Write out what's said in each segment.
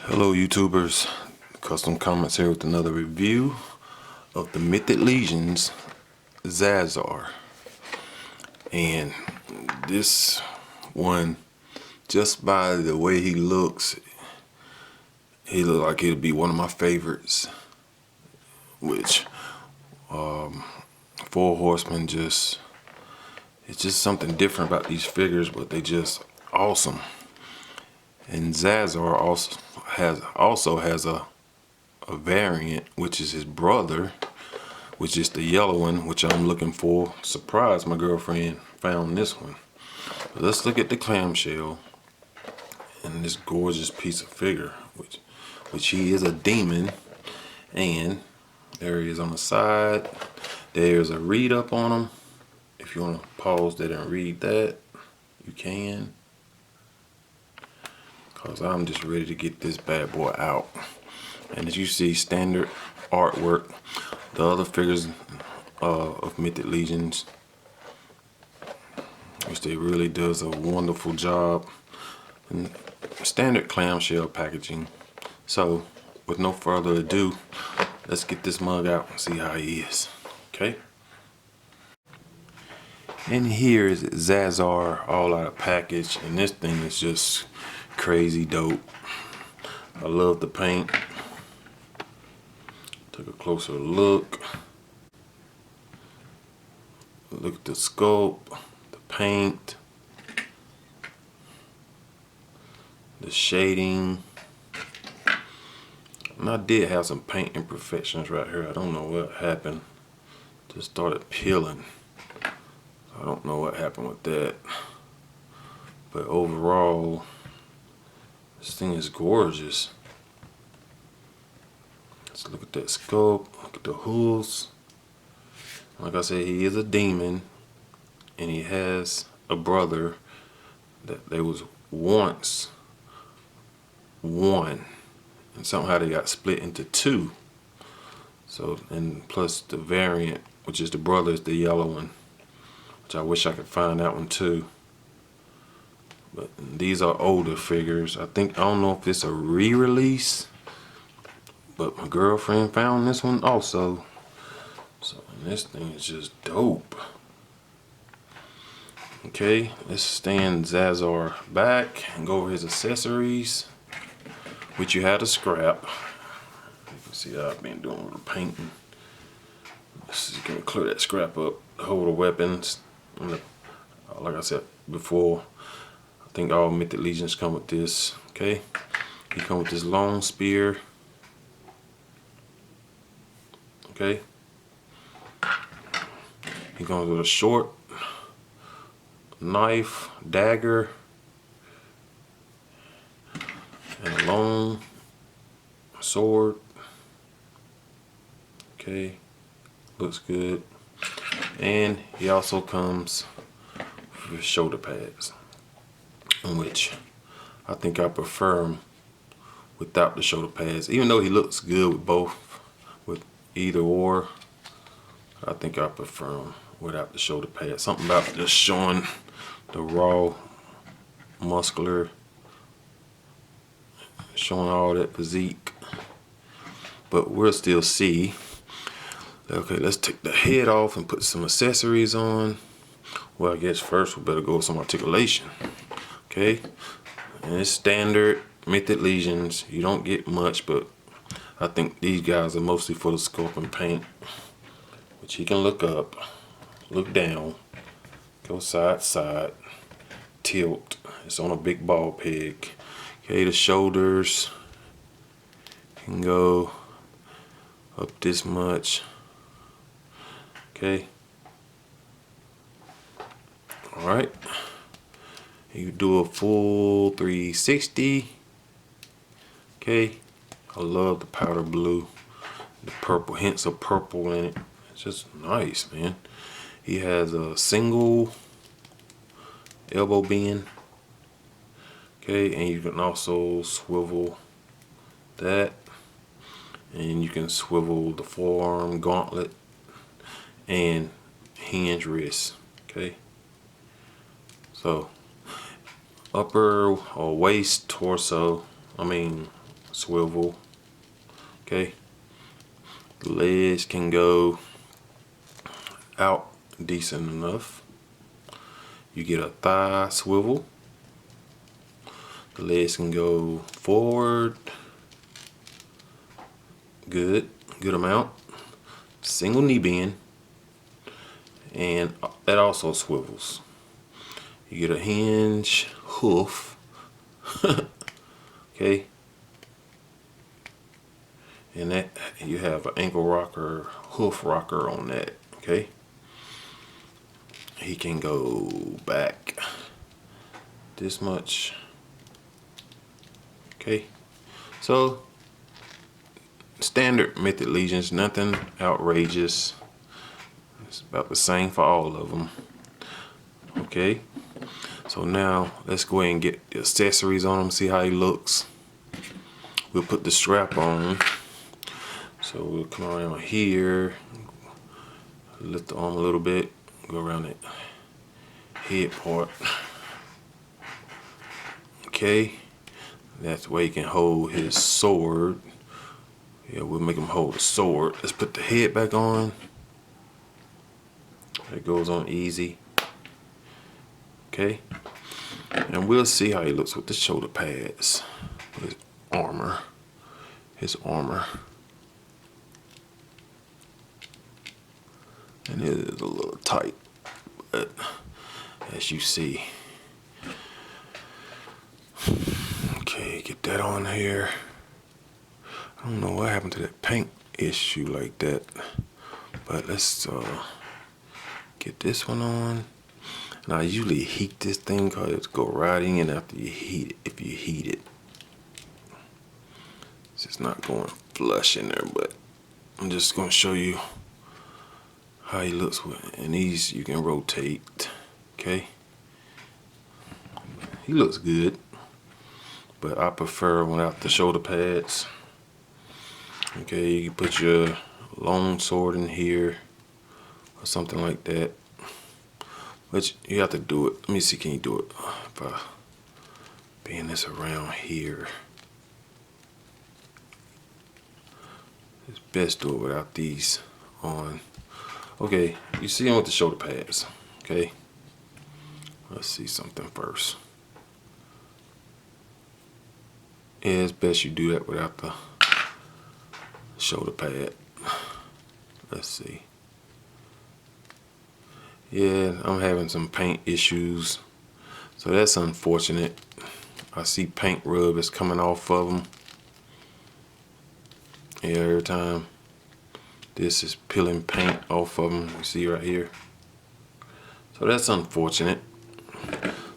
Hello YouTubers, Custom Comments here with another review of the Mythic Legions Zazhar. And this one, just by the way he looks, he look like he'll be one of my favorites. Which Four Horsemen it's just something different about these figures, but they just awesome. And Zazhar also has a variant, which is his brother, which is the yellow one, which I'm looking for. Surprised my girlfriend found this one. But let's look at the clamshell and this gorgeous piece of figure, which he is a demon. And there he is on the side. There's a read up on him. If you want to pause that and read that, you can. Cause I'm just ready to get this bad boy out. And as you see, standard artwork. The other figures of Mythic Legions, which they really does a wonderful job. And standard clamshell packaging. So, with no further ado, let's get this mug out and see how he is. Okay. And here is Zazhar all out of package, and this thing is just crazy dope. I love the paint. Take a closer look. Look at the sculpt, the paint, the shading. And I did have some paint imperfections right here. I don't know what happened. Just started peeling. I don't know what happened with that. But overall, this thing is gorgeous. Let's look at that sculpt, look at the hooves. Like I said, he is a demon, and he has a brother that they was once one, and somehow they got split into two. So, and plus the variant, which is the brother, is the yellow one, which I wish I could find that one too. But these are older figures. I don't know if it's a re-release, but my girlfriend found this one also. So this thing is just dope. Okay, let's stand Zazhar back and go over his accessories, which you had to scrap. You can see how I've been doing with the painting. This is gonna clear that scrap up, hold the weapons. Like I said before, I think all Mythic Legions come with this. Okay, he come with this long spear. Okay, he comes with a short knife, dagger, and a long sword. Okay, looks good. And he also comes with shoulder pads, in which I think I prefer him without the shoulder pads. Even though he looks good with both, with either or, I think I prefer him without the shoulder pads. Something about just showing the raw, muscular, showing all that physique. But we'll still see. Okay, let's take the head off and put some accessories on. Well, I guess first we better go with some articulation. Okay, and it's standard Mythic Legions. You don't get much, but I think these guys are mostly for the sculpt and paint, which you can look up, look down, go side to side, tilt. It's on a big ball peg. Okay, the shoulders can go up this much. Okay. All right. You do a full 360. Okay. I love the powder blue, the purple, hints of purple in it. It's just nice, man. He has a single elbow bend. Okay, and you can also swivel that, and you can swivel the forearm gauntlet and hinge wrist. Okay, so upper or waist, torso, swivel. Okay, the legs can go out decent enough. You get a thigh swivel. The legs can go forward. Good amount. Single knee bend, and that also swivels. You get a hinge hoof. Okay, and that you have an ankle rocker, hoof rocker on that. Okay, he can go back this much. Okay, so standard Mythic Legions, nothing outrageous. It's about the same for all of them. Okay, so now let's go ahead and get the accessories on him, see how he looks. We'll put the strap on. So we'll come around here, lift the arm a little bit, go around that head part. Okay, that's where he can hold his sword. Yeah, we'll make him hold the sword. Let's put the head back on. It goes on easy. Okay, and we'll see how he looks with the shoulder pads, his armor. And it is a little tight, but as you see. Okay, get that on here. I don't know what happened to that paint issue like that, but let's get this one on. Now I usually heat this thing because it's go right in after you heat it, if you heat it. It's just not going flush in there, but I'm just going to show you how he looks with it. And these you can rotate. Okay, he looks good, but I prefer without the shoulder pads. Okay, you can put your long sword in here or something like that, but you have to do it. Let me see, can you do it by being this around here? It's best do it without these on. Okay, you see him with the shoulder pads. Okay, let's see something first. Yeah, it's best you do that without the shoulder pad. Let's see. Yeah, I'm having some paint issues, so that's unfortunate. I see paint rub is coming off of them. Yeah, every time this is peeling paint off of them. You see right here. So that's unfortunate.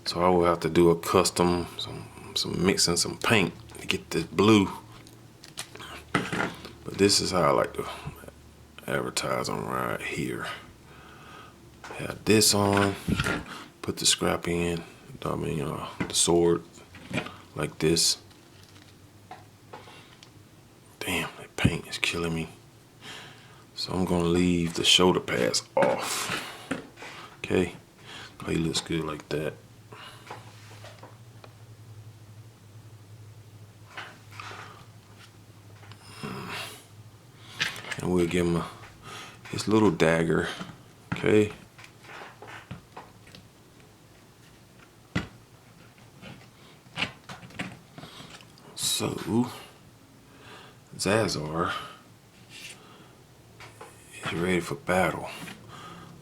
So I will have to do a custom, some mixing some paint to get this blue. But this is how I like to advertise on right here. Have this on, put the scrap in, the sword like this. Damn, that paint is killing me. So I'm gonna leave the shoulder pads off. Okay, he looks good like that. And we'll give him his little dagger. Okay. So Zazhar is ready for battle.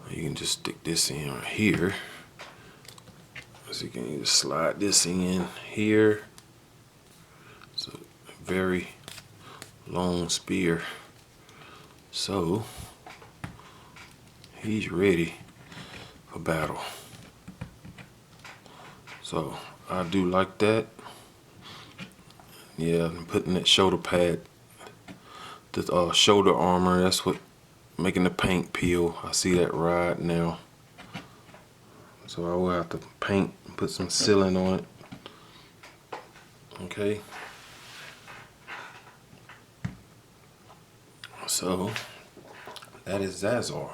You can just stick this in right here. So you can either slide this in here. It's a very long spear. So he's ready for battle. So I do like that. Yeah, I'm putting that shoulder pad, the shoulder armor, that's what making the paint peel. I see that right now. So I will have to paint, put some sealant on it. Okay. So that is Zazhar.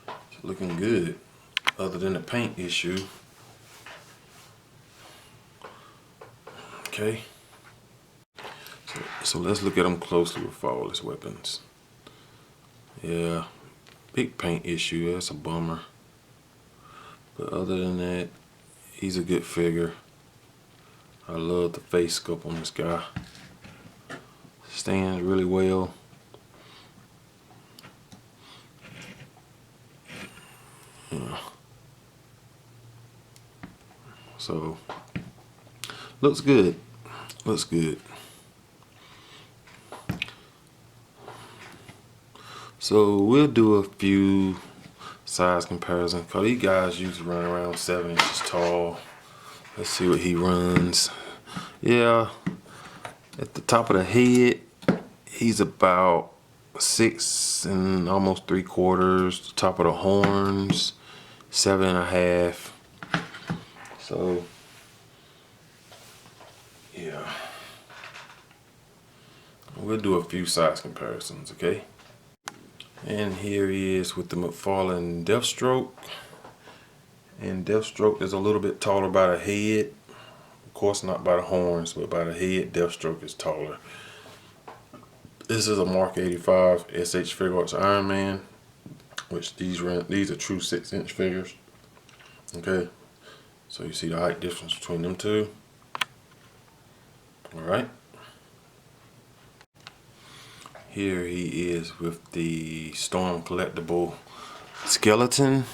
It's looking good, other than the paint issue. Okay. So let's look at him closely with all his weapons. Yeah, big paint issue, that's a bummer. But other than that, he's a good figure. I love the face sculpt on this guy. Stands really well. Yeah. So, looks good. Looks good. So we'll do a few size comparisons, because these guys usually run around 7 inches tall. Let's see what he runs. Yeah, at the top of the head, he's about 6 and almost 3/4. The top of the horns, 7.5. So, yeah. We'll do a few size comparisons, okay? And here he is with the McFarlane Deathstroke. And Deathstroke is a little bit taller by the head. Of course, not by the horns, but by the head, Deathstroke is taller. This is a Mark 85 SH Figure Arts Iron Man, which these are true 6-inch figures. Okay, so you see the height difference between them two. All right. Here he is with the Storm collectible skeleton.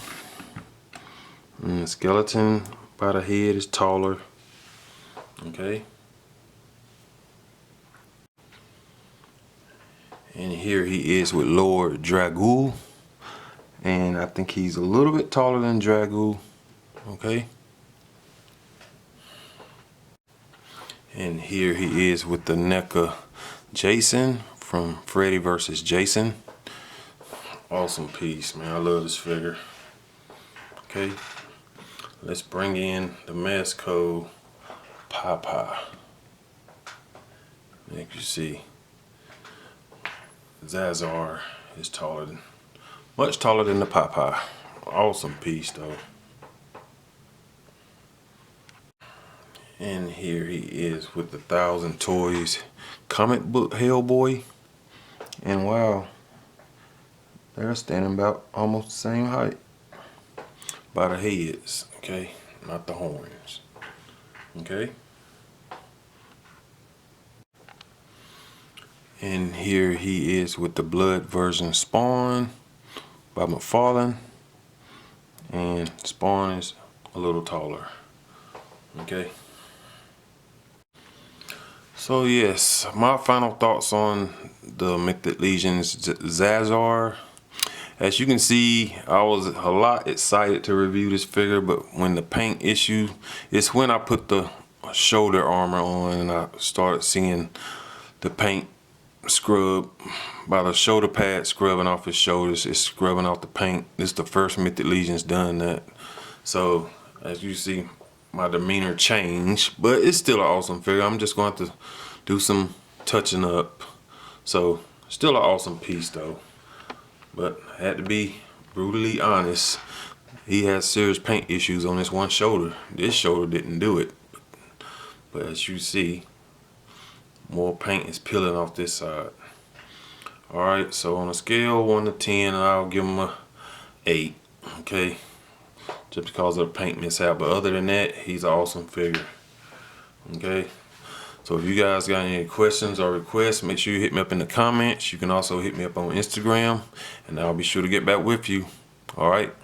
And the skeleton by the head is taller. Okay. And here he is with Lord Dragul. And I think he's a little bit taller than Dragul. Okay. And here he is with the NECA Jason from Freddy vs. Jason. Awesome piece, man. I love this figure. Okay. Let's bring in the Mezco Papa. As you see, Zazhar is much taller than the Papa. Awesome piece though. And here he is with the 1,000 Toys comic book Hellboy. And wow, they're standing about almost the same height by the heads, okay, not the horns. Okay. And here he is with the Blood version Spawn by McFarlane. And Spawn is a little taller. Okay. So yes, my final thoughts on the Mythic Legions Zazhar. As you can see, I was a lot excited to review this figure, but when the paint issue, it's when I put the shoulder armor on and I started seeing the paint scrub by the shoulder pad scrubbing off his shoulders. It's scrubbing off the paint. This is the first Mythic Legion's done that. So as you see, my demeanor changed, but it's still an awesome figure. I'm just going to do some touching up. So still an awesome piece though. But I had to be brutally honest. He has serious paint issues on this one shoulder. This shoulder didn't do it. But as you see, more paint is peeling off this side. Alright, so on a scale 1 to 10, I'll give him a 8. Okay. Just because of the paint mishap. But other than that, he's an awesome figure. Okay. So if you guys got any questions or requests, make sure you hit me up in the comments. You can also hit me up on Instagram, and I'll be sure to get back with you. Alright?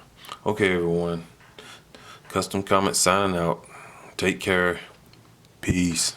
Okay, everyone. Custom Comments signing out. Take care. Peace.